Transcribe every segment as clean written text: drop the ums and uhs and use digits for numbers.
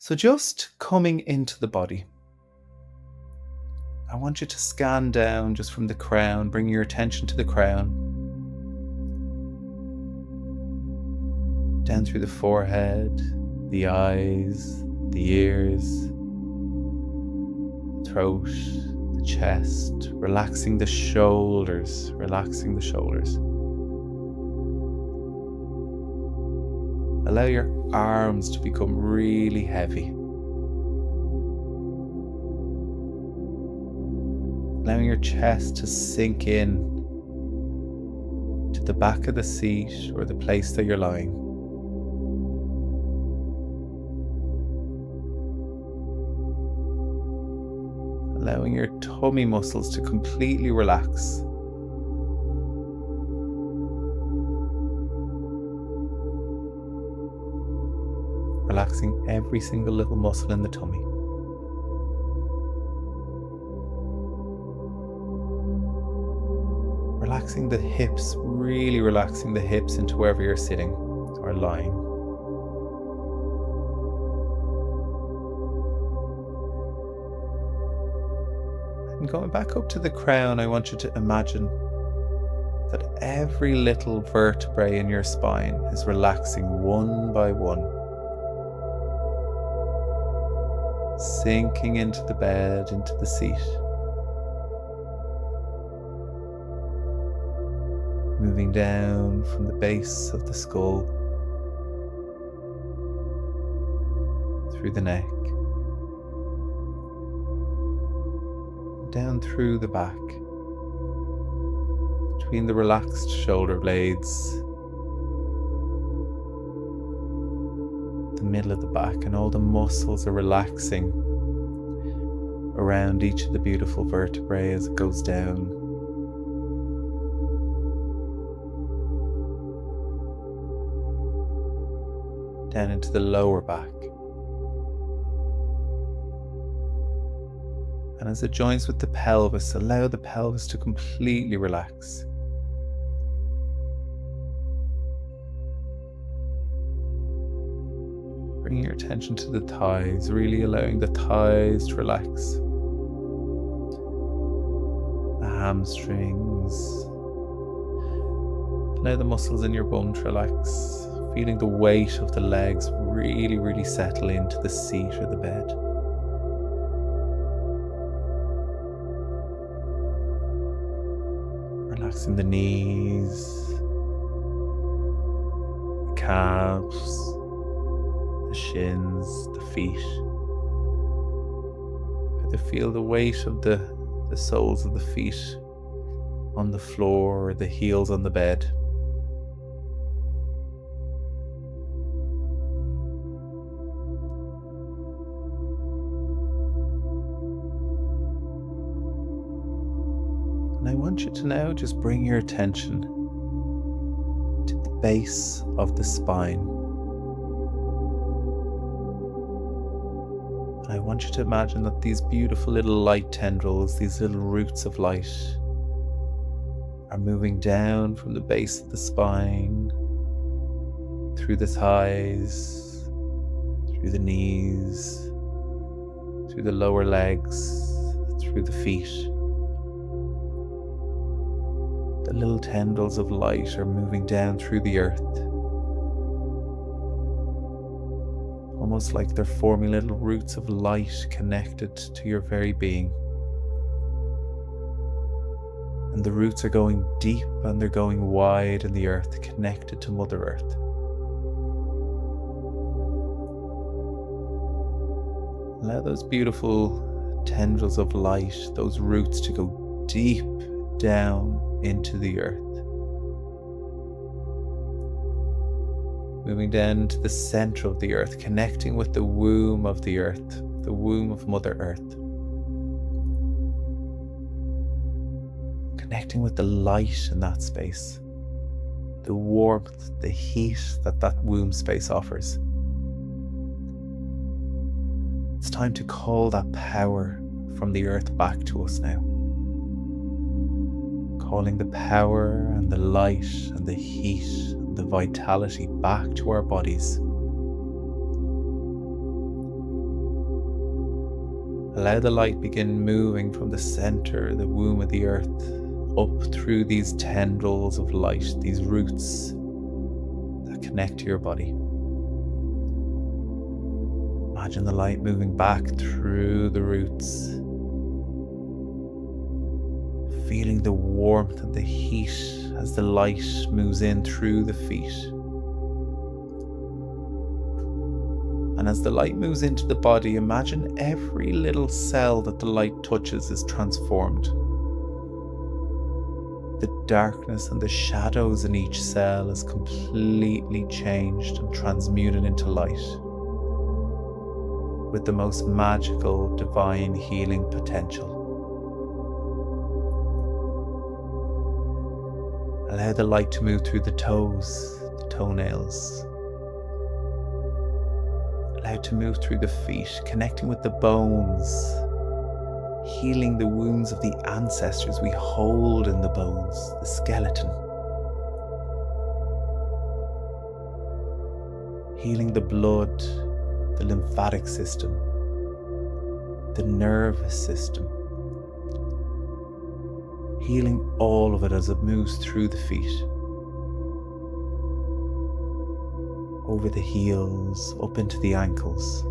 So just coming into the body, I want you to scan down just from the crown, bring your attention to the crown, down through the forehead, the eyes, the ears, the throat, the chest, relaxing the shoulders, Allow your arms to become really heavy. Allowing your chest to sink in to the back of the seat or the place that you're lying. Allowing your tummy muscles to completely relax. Relaxing every single little muscle in the tummy. Relaxing the hips, really relaxing the hips into wherever you're sitting or lying. And going back up to the crown, I want you to imagine that every little vertebrae in your spine is relaxing one by one. Sinking into the bed, into the seat. Moving down from the base of the skull, through the neck, down through the back, between the relaxed shoulder blades, the middle of the back, and all the muscles are relaxing around each of the beautiful vertebrae as it goes down. Down into the lower back. And as it joins with the pelvis, allow the pelvis to completely relax. Bringing your attention to the thighs, really allowing the thighs to relax. The hamstrings. Allow the muscles in your bum to relax. Feeling the weight of the legs really, really settle into the seat or the bed. Relaxing the knees, the calves, the shins, the feet. Feel the weight of the soles of the feet on the floor or the heels on the bed. And I want you to now just bring your attention to the base of the spine. And I want you to imagine that these beautiful little light tendrils, these little roots of light, are moving down from the base of the spine, through the thighs, through the knees, through the lower legs, through the feet. The little tendrils of light are moving down through the earth, almost like they're forming little roots of light connected to your very being. And the roots are going deep and they're going wide in the earth, connected to Mother Earth. Allow those beautiful tendrils of light, those roots, to go deep down into the earth. Moving down to the center of the earth, connecting with the womb of the earth, the womb of Mother Earth. Connecting with the light in that space, the warmth, the heat that womb space offers. It's time to call that power from the earth back to us now. Calling the power and the light and the heat and the vitality back to our bodies. Allow the light begin moving from the center, the womb of the earth, up through these tendrils of light, these roots that connect to your body. Imagine the light moving back through the roots, feeling the warmth and the heat as the light moves in through the feet. And as the light moves into the body, imagine every little cell that the light touches is transformed. The darkness and the shadows in each cell is completely changed and transmuted into light, with the most magical, divine healing potential. Allow the light to move through the toes, the toenails. Allow it to move through the feet, connecting with the bones, healing the wounds of the ancestors we hold in the bones, the skeleton. Healing the blood, the lymphatic system, the nervous system. Healing all of it as it moves through the feet, over the heels, up into the ankles.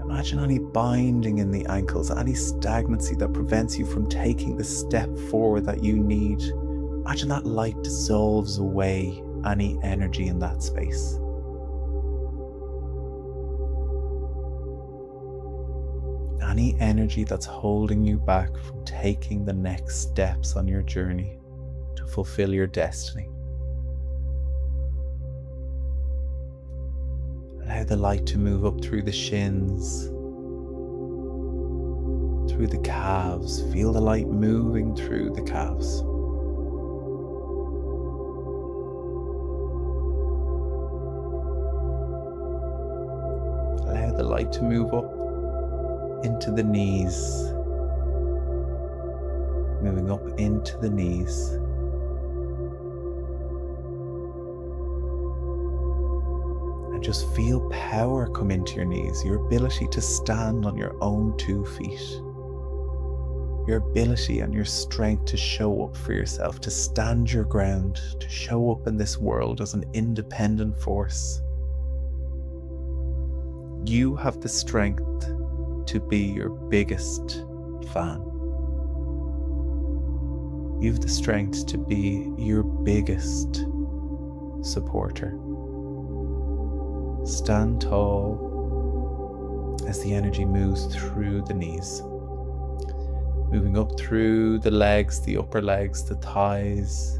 Imagine any binding in the ankles, any stagnancy that prevents you from taking the step forward that you need. Imagine that light dissolves away any energy in that space. Any energy that's holding you back from taking the next steps on your journey to fulfill your destiny. Allow the light to move up through the shins, through the calves. Feel the light moving through the calves. Allow the light to move up into the knees, moving up into the knees. And just feel power come into your knees, your ability to stand on your own 2 feet, your ability and your strength to show up for yourself, to stand your ground, to show up in this world as an independent force. You have the strength to be your biggest fan. You have the strength to be your biggest supporter. Stand tall as the energy moves through the knees, moving up through the legs, the upper legs, the thighs,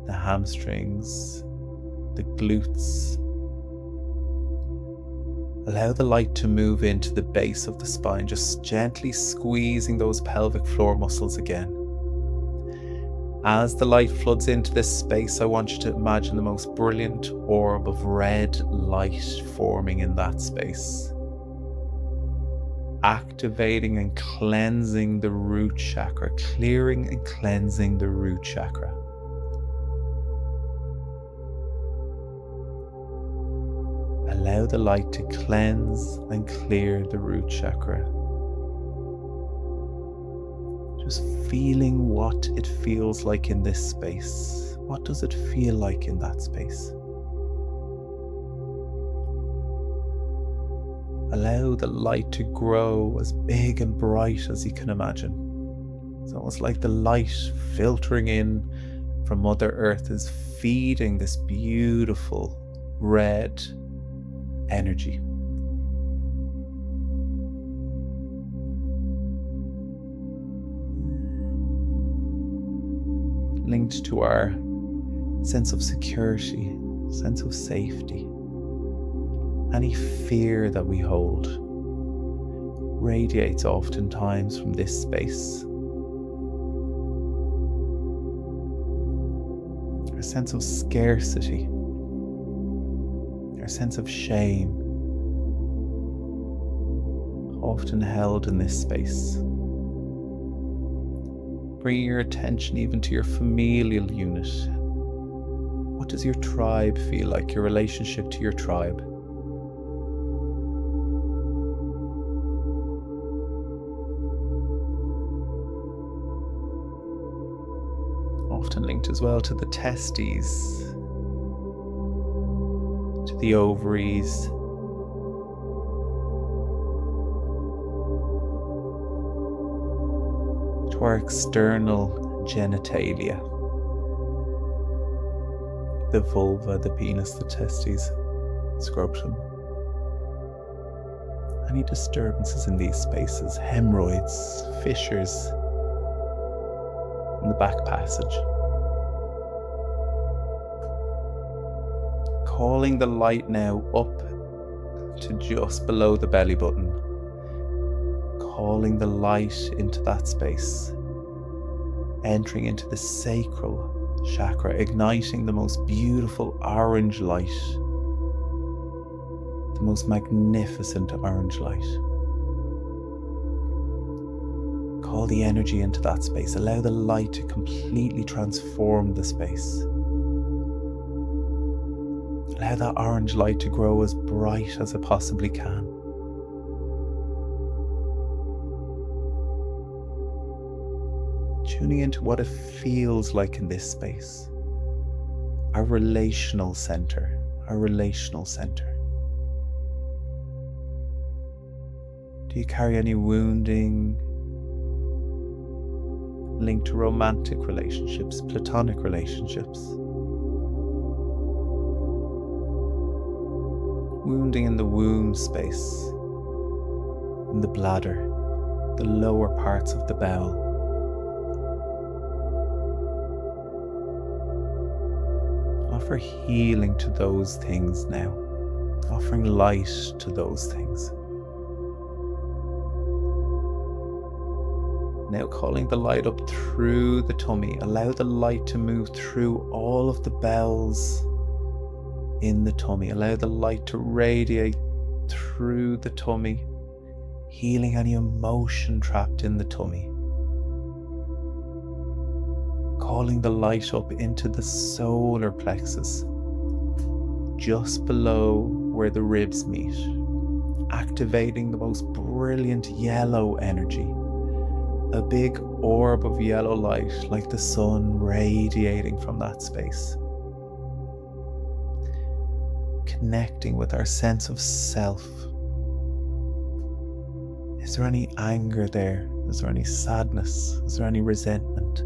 the hamstrings, the glutes. Allow the light to move into the base of the spine, just gently squeezing those pelvic floor muscles again. As the light floods into this space, I want you to imagine the most brilliant orb of red light forming in that space, activating and cleansing the root chakra, clearing and cleansing the root chakra. Allow the light to cleanse and clear the root chakra. Just feeling what it feels like in this space. What does it feel like in that space? Allow the light to grow as big and bright as you can imagine. It's almost like the light filtering in from Mother Earth is feeding this beautiful red energy. Linked to our sense of security, sense of safety. Any fear that we hold radiates oftentimes from this space. Our sense of scarcity, our sense of shame, often held in this space. Bring your attention even to your familial unit. What What does your tribe feel like, your relationship to your tribe? Often linked as well to the testes, to the ovaries, to our external genitalia, the vulva, the penis, the testes, scrotum. Any disturbances in these spaces, hemorrhoids, fissures in the back passage. Calling the light now up to just below the belly button. Calling the light into that space. Entering into the sacral chakra, igniting the most beautiful orange light. The most magnificent orange light. Call the energy into that space. Allow the light to completely transform the space. Allow that orange light to grow as bright as it possibly can. Tuning into what it feels like in this space. Our relational center. Our relational center. Do you carry any wounding linked to romantic relationships, platonic relationships? Wounding in the womb space, in the bladder, the lower parts of the bowel. Offer healing to those things now, offering light to those things. Now calling the light up through the tummy. Allow the light to move through all of the bells in the tummy. Allow the light to radiate through the tummy, healing any emotion trapped in the tummy. Calling the light up into the solar plexus, just below where the ribs meet, activating the most brilliant yellow energy. A big orb of yellow light like the sun radiating from that space. Connecting with our sense of self. Is there any anger there? Is there any sadness? Is there any resentment?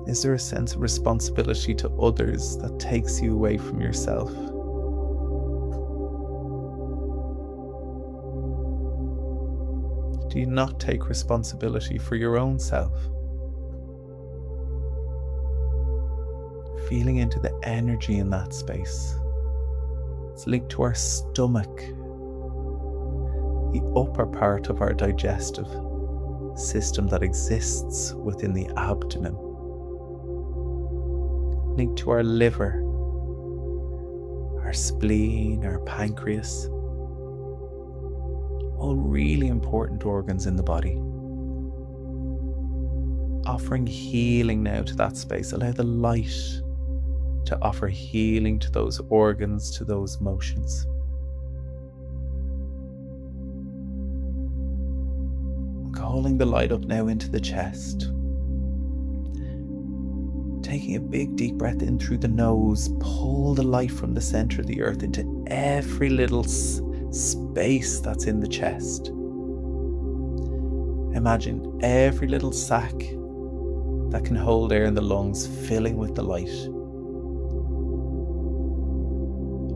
Is there a sense of responsibility to others that takes you away from yourself? Do you not take responsibility for your own self? Feeling into the energy in that space. It's linked to our stomach, the upper part of our digestive system that exists within the abdomen. Linked to our liver, our spleen, our pancreas. All really important organs in the body. Offering healing now to that space. Allow the light to offer healing to those organs, to those motions. Calling the light up now into the chest. Taking a big deep breath in through the nose, pull the light from the center of the earth into every little space that's in the chest. Imagine every little sac that can hold air in the lungs filling with the light.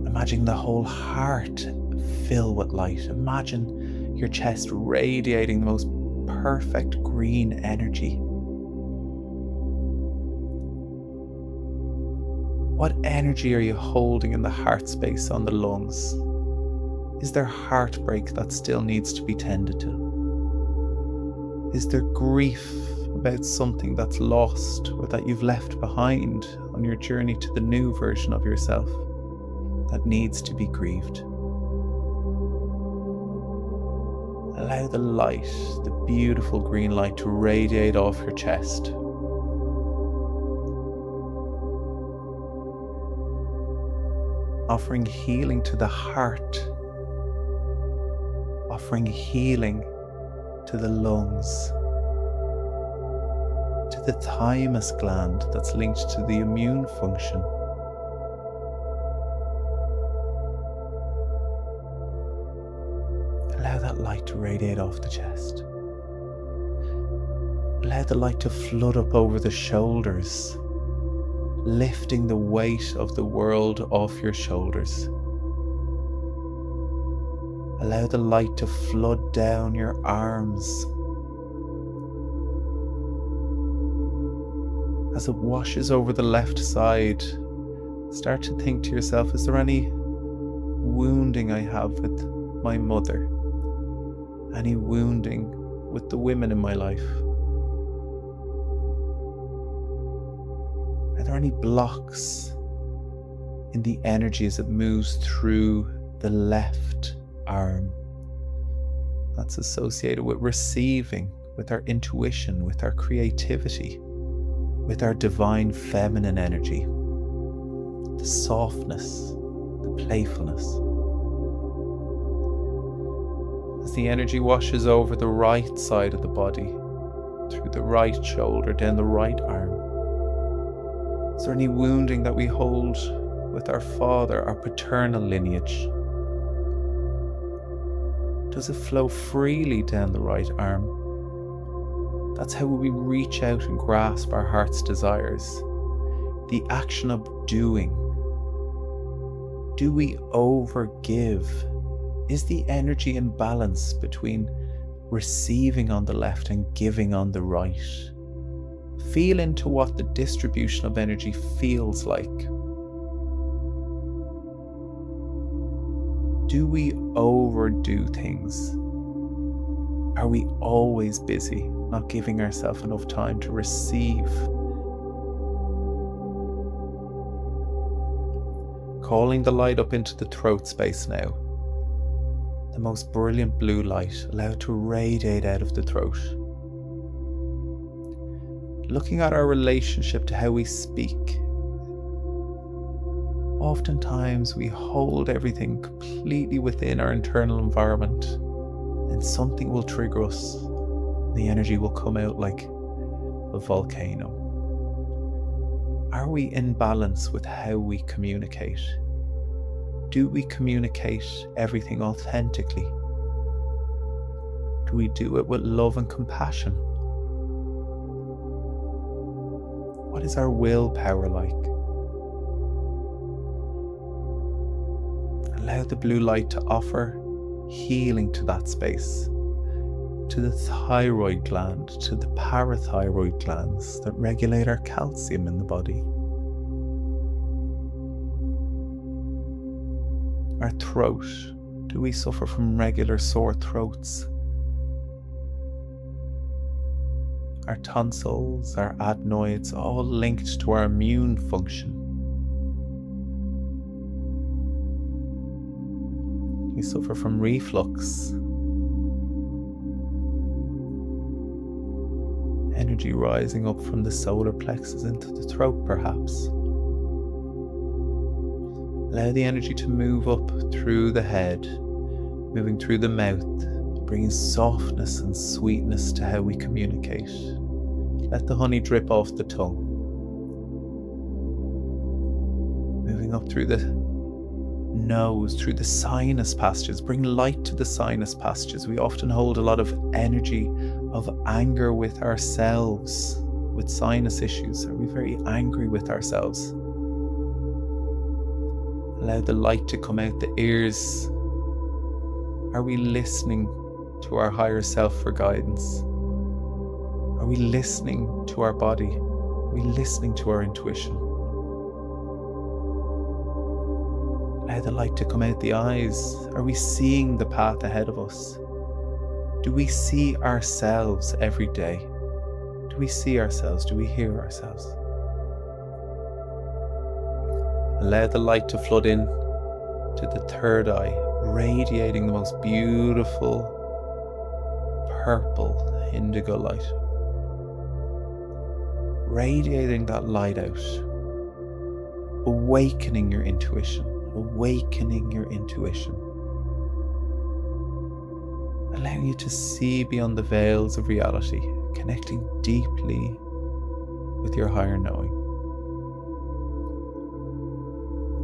Imagine the whole heart fill with light. Imagine your chest radiating the most perfect green energy. What energy are you holding in the heart space on the lungs? Is there heartbreak that still needs to be tended to? Is there grief about something that's lost or that you've left behind on your journey to the new version of yourself that needs to be grieved? Allow the light, the beautiful green light, to radiate off your chest. offering healing to the heart, offering healing to the lungs, to the thymus gland that's linked to the immune function. Allow that light to radiate off the chest. Allow the light to flood up over the shoulders, lifting the weight of the world off your shoulders. Allow the light to flood down your arms. As it washes over the left side, start to think to yourself, is there any wounding I have with my mother? Any wounding with the women in my life? Are there any blocks in the energy as it moves through the left arm that's associated with receiving, with our intuition, with our creativity, with our divine feminine energy, the softness, the playfulness? As the energy washes over the right side of the body, through the right shoulder, down the right arm, is there any wounding that we hold with our father, our paternal lineage? Does it flow freely down the right arm? That's how we reach out and grasp our heart's desires. The action of doing. Do we overgive? Is the energy in balance between receiving on the left and giving on the right? Feel into what the distribution of energy feels like. Do we overdo things? Are we always busy, not giving ourselves enough time to receive? Calling the light up into the throat space now. The most brilliant blue light, allow it to radiate out of the throat. Looking at our relationship to how we speak. Oftentimes we hold everything completely within our internal environment, and something will trigger us. The energy will come out like a volcano. Are we in balance with how we communicate? Do we communicate everything authentically? Do we do it with love and compassion? What is our willpower like? Allow the blue light to offer healing to that space, to the thyroid gland, to the parathyroid glands that regulate our calcium in the body. Our throat, do we suffer from regular sore throats? Our tonsils, our adenoids, all linked to our immune function. We suffer from reflux, energy rising up from the solar plexus into the throat perhaps. Allow the energy to move up through the head, moving through the mouth, bringing softness and sweetness to how we communicate. Let the honey drip off the tongue. Moving up through the nose, through the sinus passages. Bring light to the sinus passages. We often hold a lot of energy of anger with ourselves, with sinus issues. Are we very angry with ourselves? Allow the light to come out the ears. Are we listening to our higher self for guidance? Are we listening to our body? Are we listening to our intuition? Allow the light to come out the eyes. Are we seeing the path ahead of us? Do we see ourselves every day? Do we see ourselves? Do we hear ourselves? Allow the light to flood in to the third eye, radiating the most beautiful purple indigo light. Radiating that light out, awakening your intuition, awakening your intuition, allowing you to see beyond the veils of reality, connecting deeply with your higher knowing.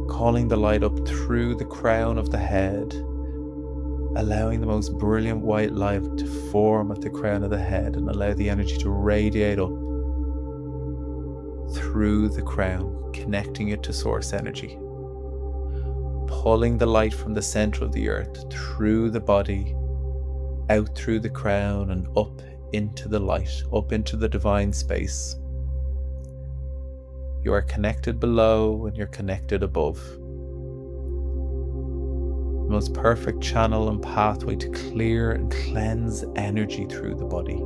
Calling the light up through the crown of the head, allowing the most brilliant white light to form at the crown of the head and allow the energy to radiate up through the crown, connecting it to source energy. Pulling the light from the center of the earth through the body, out through the crown and up into the light, up into the divine space. You are connected below and you're connected above. The most perfect channel and pathway to clear and cleanse energy through the body.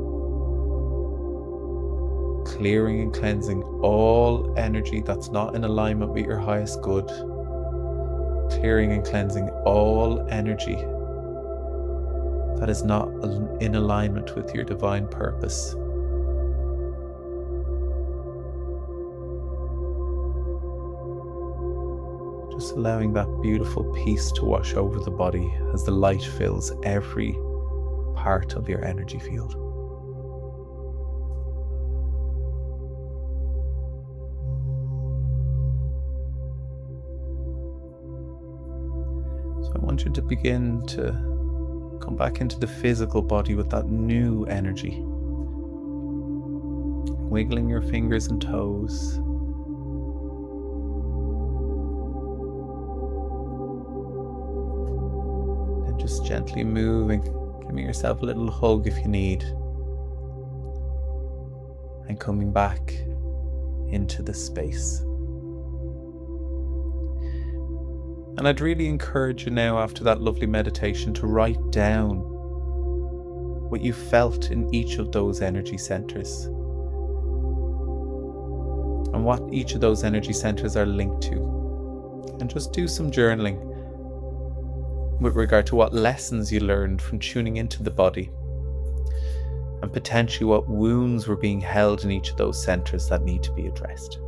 Clearing and cleansing all energy that's not in alignment with your highest good. Clearing and cleansing all energy that is not in alignment with your divine purpose. Just allowing that beautiful peace to wash over the body as the light fills every part of your energy field. So I want you to begin to come back into the physical body with that new energy. Wiggling your fingers and toes. Just gently moving, giving yourself a little hug if you need, and coming back into the space. And I'd really encourage you now, after that lovely meditation, to write down what you felt in each of those energy centers and what each of those energy centers are linked to, and just do some journaling with regard to what lessons you learned from tuning into the body, and potentially what wounds were being held in each of those centers that need to be addressed.